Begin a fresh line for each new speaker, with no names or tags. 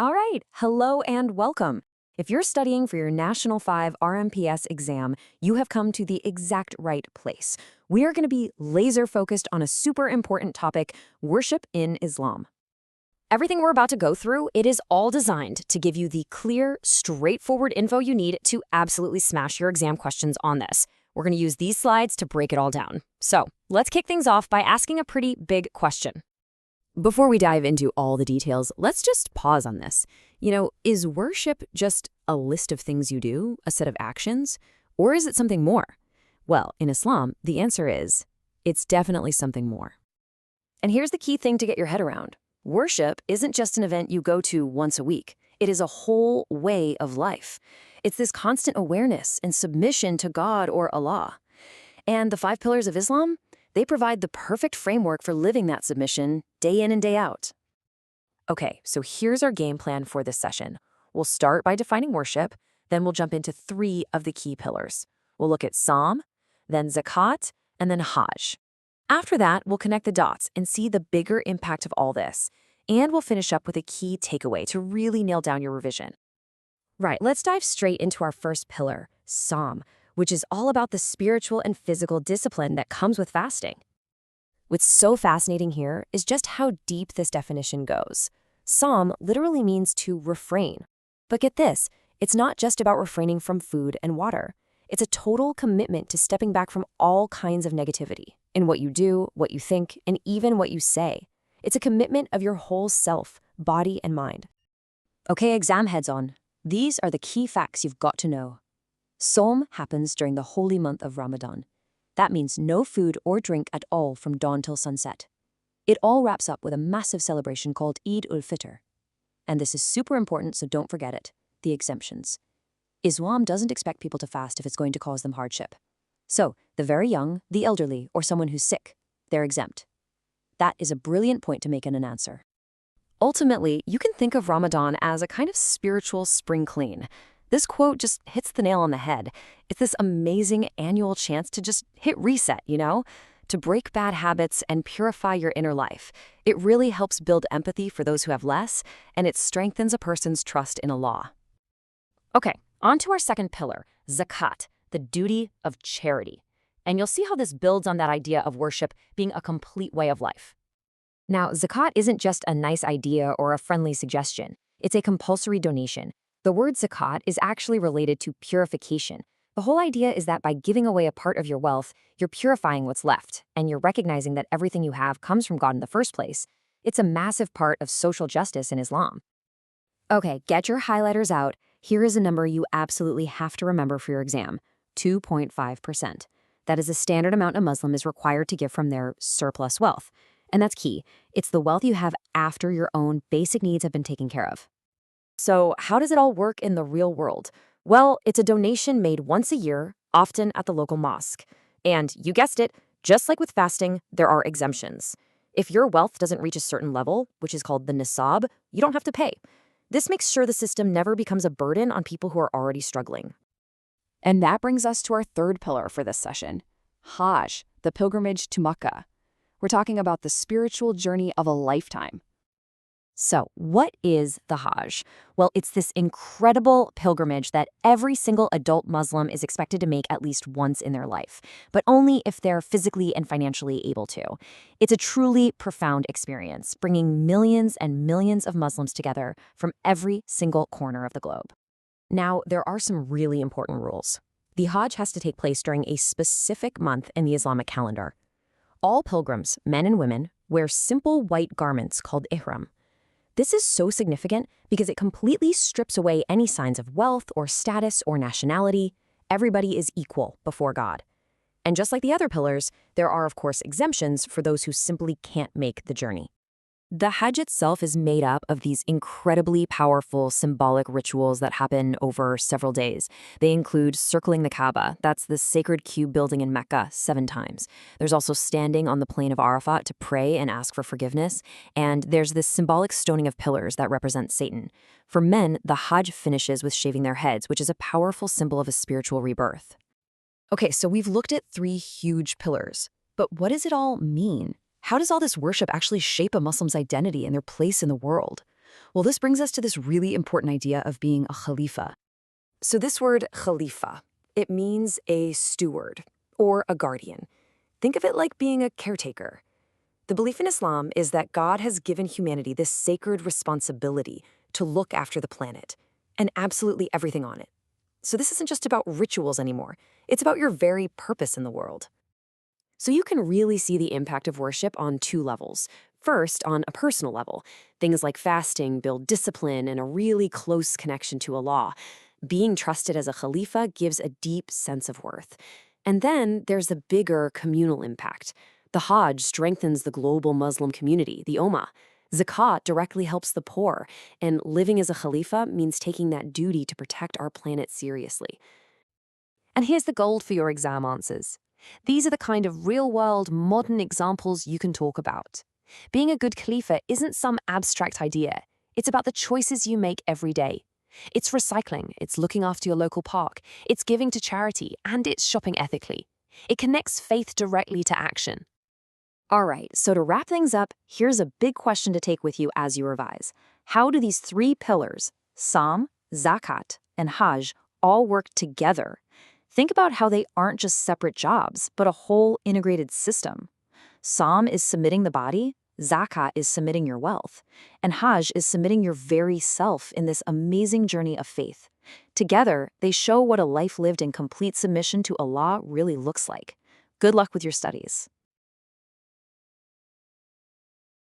All right, hello and welcome. If you're studying for your National 5 RMPS exam, you have come to the exact right place. We are going to be laser focused on a super important topic, worship in Islam. Everything we're about to go through, it is all designed to give you the clear, straightforward info you need to absolutely smash your exam questions on this. We're going to use these slides to break it all down. So let's kick things off by asking a pretty big question. Before we dive into all the details, let's just pause on this. Is worship just a list of things you do, a set of actions, or is it something more? Well, in Islam, the answer is, it's definitely something more. And here's the key thing to get your head around. Worship isn't just an event you go to once a week. It is a whole way of life. It's this constant awareness and submission to God or Allah. And the 5 pillars of Islam? They provide the perfect framework for living that submission day in and day out. Okay, so here's our game plan for this session. We'll start by defining worship, then we'll jump into 3 of the key pillars. We'll look at Psalm, then Zakat, and then Hajj. After that, we'll connect the dots and see the bigger impact of all this. And we'll finish up with a key takeaway to really nail down your revision. Right, let's dive straight into our first pillar, Psalm, which is all about the spiritual and physical discipline that comes with fasting. What's so fascinating here is just how deep this definition goes. Psalm literally means to refrain. But get this, it's not just about refraining from food and water. It's a total commitment to stepping back from all kinds of negativity in what you do, what you think, and even what you say. It's a commitment of your whole self, body, and mind. Okay, exam heads on. These are the key facts you've got to know. Sawm happens during the holy month of Ramadan. That means no food or drink at all from dawn till sunset. It all wraps up with a massive celebration called Eid ul-Fitr. And this is super important, so don't forget it, the exemptions. Islam doesn't expect people to fast if it's going to cause them hardship. So, the very young, the elderly, or someone who's sick, they're exempt. That is a brilliant point to make in an answer. Ultimately, you can think of Ramadan as a kind of spiritual spring clean. This quote just hits the nail on the head. It's this amazing annual chance to just hit reset, to break bad habits and purify your inner life. It really helps build empathy for those who have less, and it strengthens a person's trust in Allah. Okay, on to our second pillar, Zakat, the duty of charity. And you'll see how this builds on that idea of worship being a complete way of life. Now, Zakat isn't just a nice idea or a friendly suggestion. It's a compulsory donation. The word zakat is actually related to purification. The whole idea is that by giving away a part of your wealth, you're purifying what's left, and you're recognizing that everything you have comes from God in the first place. It's a massive part of social justice in Islam. Okay, get your highlighters out. Here is a number you absolutely have to remember for your exam, 2.5%. That is a standard amount a Muslim is required to give from their surplus wealth. And that's key. It's the wealth you have after your own basic needs have been taken care of. So how does it all work in the real world? Well, it's a donation made once a year, often at the local mosque. And you guessed it, just like with fasting, there are exemptions. If your wealth doesn't reach a certain level, which is called the nisab, you don't have to pay. This makes sure the system never becomes a burden on people who are already struggling. And that brings us to our third pillar for this session, Hajj, the pilgrimage to Mecca. We're talking about the spiritual journey of a lifetime. So, what is the Hajj? Well, it's this incredible pilgrimage that every single adult Muslim is expected to make at least once in their life, but only if they're physically and financially able to. It's a truly profound experience, bringing millions and millions of Muslims together from every single corner of the globe. Now, there are some really important rules. The Hajj has to take place during a specific month in the Islamic calendar. All pilgrims, men and women, wear simple white garments called ihram. This is so significant because it completely strips away any signs of wealth or status or nationality. Everybody is equal before God. And just like the other pillars, there are, of course, exemptions for those who simply can't make the journey. The Hajj itself is made up of these incredibly powerful symbolic rituals that happen over several days. They include circling the Kaaba, that's the sacred cube building in Mecca, 7 times. There's also standing on the plain of Arafat to pray and ask for forgiveness. And there's this symbolic stoning of pillars that represent Satan. For men, the Hajj finishes with shaving their heads, which is a powerful symbol of a spiritual rebirth. Okay, so we've looked at 3 huge pillars. But what does it all mean? How does all this worship actually shape a Muslim's identity and their place in the world? Well, this brings us to this really important idea of being a khalifa. So this word khalifa, it means a steward or a guardian. Think of it like being a caretaker. The belief in Islam is that God has given humanity this sacred responsibility to look after the planet and absolutely everything on it. So this isn't just about rituals anymore. It's about your very purpose in the world. So you can really see the impact of worship on two levels. First, on a personal level. Things like fasting build discipline and a really close connection to Allah. Being trusted as a khalifa gives a deep sense of worth. And then there's the bigger communal impact. The Hajj strengthens the global Muslim community, the Ummah. Zakat directly helps the poor, and living as a khalifa means taking that duty to protect our planet seriously. And here's the gold for your exam answers. These are the kind of real-world, modern examples you can talk about. Being a good khalifa isn't some abstract idea. It's about the choices you make every day. It's recycling, it's looking after your local park, it's giving to charity, and it's shopping ethically. It connects faith directly to action. All right, so to wrap things up, here's a big question to take with you as you revise. How do these three pillars, Saum, Zakat, and Hajj, all work together? Think about how they aren't just separate jobs, but a whole integrated system. Saum is submitting the body, Zakat is submitting your wealth, and Hajj is submitting your very self in this amazing journey of faith. Together, they show what a life lived in complete submission to Allah really looks like. Good luck with your studies.